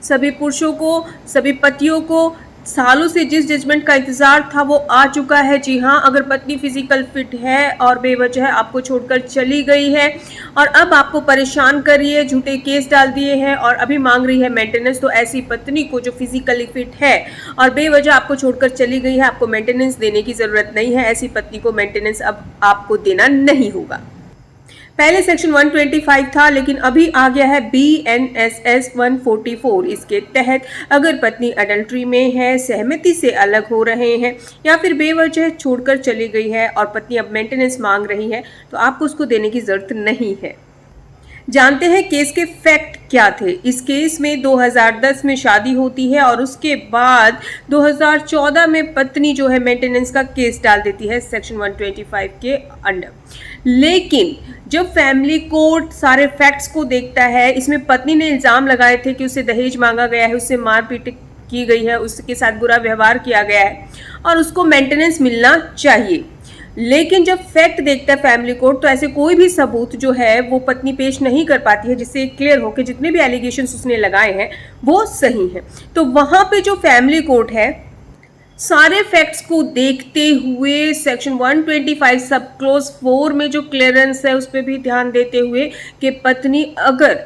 सभी पुरुषों को, सभी पतियों को सालों से जिस जजमेंट का इंतजार था वो आ चुका है। जी हाँ, अगर पत्नी फिजिकल फिट है और बेवजह आपको छोड़कर चली गई है और अब आपको परेशान कर रही है, झूठे केस डाल दिए हैं और अभी मांग रही है मेंटेनेंस, तो ऐसी पत्नी को जो फिजिकली फिट है और बेवजह आपको छोड़कर चली गई है, आपको मेंटेनेंस देने की ज़रूरत नहीं है। ऐसी पत्नी को मेंटेनेंस अब आपको देना नहीं होगा। पहले सेक्शन 125 था, लेकिन अभी आ गया है BNSS 144। इसके तहत अगर पत्नी अडल्ट्री में है, सहमति से अलग हो रहे हैं या फिर बेवजह छोड़कर चली गई है और पत्नी अब मेंटेनेंस मांग रही है, तो आपको उसको देने की जरूरत नहीं है। जानते हैं केस के फैक्ट क्या थे। इस केस में 2010 में शादी होती है और उसके बाद 2014 में पत्नी जो है मेंटेनेंस का केस डाल देती है सेक्शन 125 के अंडर। लेकिन जब फैमिली कोर्ट सारे फैक्ट्स को देखता है, इसमें पत्नी ने इल्ज़ाम लगाए थे कि उससे दहेज मांगा गया है, उससे मारपीट की गई है, उसके साथ बुरा व्यवहार किया गया है और उसको मेंटेनेंस मिलना चाहिए। लेकिन जब फैक्ट देखता है फैमिली कोर्ट, तो ऐसे कोई भी सबूत जो है वो पत्नी पेश नहीं कर पाती है जिससे क्लियर हो कि जितने भी एलिगेशंस उसने लगाए हैं वो सही हैं। तो वहाँ पे जो फैमिली कोर्ट है, सारे फैक्ट्स को देखते हुए सेक्शन 125 सब क्लोज 4 में जो क्लियरेंस है उस पर भी ध्यान देते हुए कि पत्नी अगर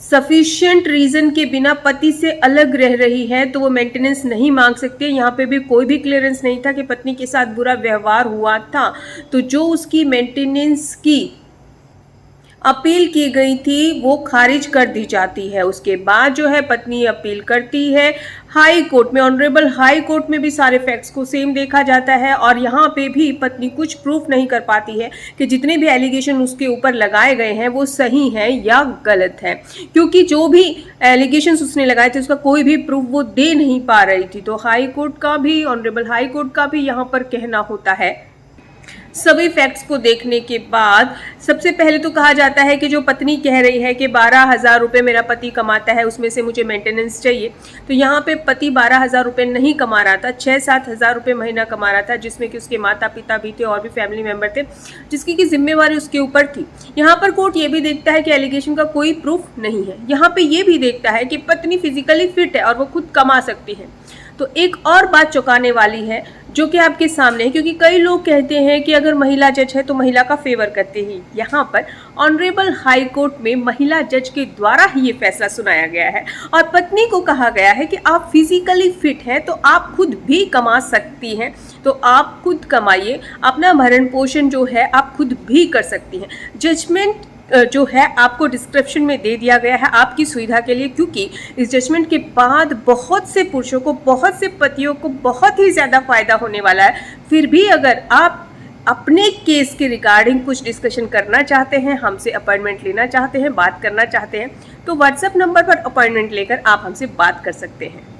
सफिशिएंट रीजन के बिना पति से अलग रह रही है तो वो मेंटेनेंस नहीं मांग सकती। यहाँ पे भी कोई भी क्लियरेंस नहीं था कि पत्नी के साथ बुरा व्यवहार हुआ था, तो जो उसकी मेंटेनेंस की अपील की गई थी वो खारिज कर दी जाती है। उसके बाद जो है पत्नी अपील करती है हाई कोर्ट में, ऑनरेबल हाई कोर्ट में भी सारे फैक्ट्स को सेम देखा जाता है और यहाँ पे भी पत्नी कुछ प्रूफ नहीं कर पाती है कि जितने भी एलिगेशन उसके ऊपर लगाए गए हैं वो सही हैं या गलत है, क्योंकि जो भी एलिगेशंस उसने लगाए थे उसका कोई भी प्रूफ वो दे नहीं पा रही थी। तो हाई कोर्ट का भी, ऑनरेबल हाई कोर्ट का भी यहाँ पर कहना होता है। सभी फैक्ट्स को देखने के बाद सबसे पहले तो कहा जाता है कि जो पत्नी कह रही है कि 12,000 रुपये मेरा पति कमाता है, उसमें से मुझे मेंटेनेंस चाहिए, तो यहाँ पे पति 12,000 रुपये नहीं कमा रहा था, 6-7 हज़ार रुपये महीना कमा रहा था, जिसमें कि उसके माता पिता भी थे और भी फैमिली मेम्बर थे जिसकी की जिम्मेवारी उसके ऊपर थी। यहाँ पर कोर्ट ये भी देखता है कि एलिगेशन का कोई प्रूफ नहीं है। यहाँ पर ये भी देखता है कि पत्नी फिजिकली फिट है और वो खुद कमा सकती है। तो एक और बात चौंकाने वाली है जो कि आपके सामने है, क्योंकि कई लोग कहते हैं कि अगर महिला जज है तो महिला का फेवर करते हैं। यहाँ पर ऑनरेबल हाई कोर्ट में महिला जज के द्वारा ही ये फैसला सुनाया गया है और पत्नी को कहा गया है कि आप फिजिकली फिट हैं तो आप खुद भी कमा सकती हैं, तो आप खुद कमाइए, अपना भरण पोषण जो है आप खुद भी कर सकती हैं। जजमेंट जो है आपको डिस्क्रिप्शन में दे दिया गया है आपकी सुविधा के लिए, क्योंकि इस जजमेंट के बाद बहुत से पुरुषों को, बहुत से पतियों को बहुत ही ज़्यादा फायदा होने वाला है। फिर भी अगर आप अपने केस के रिगार्डिंग कुछ डिस्कशन करना चाहते हैं, हमसे अपॉइंटमेंट लेना चाहते हैं, बात करना चाहते हैं, तो व्हाट्सएप नंबर पर अपॉइंटमेंट लेकर आप हमसे बात कर सकते हैं।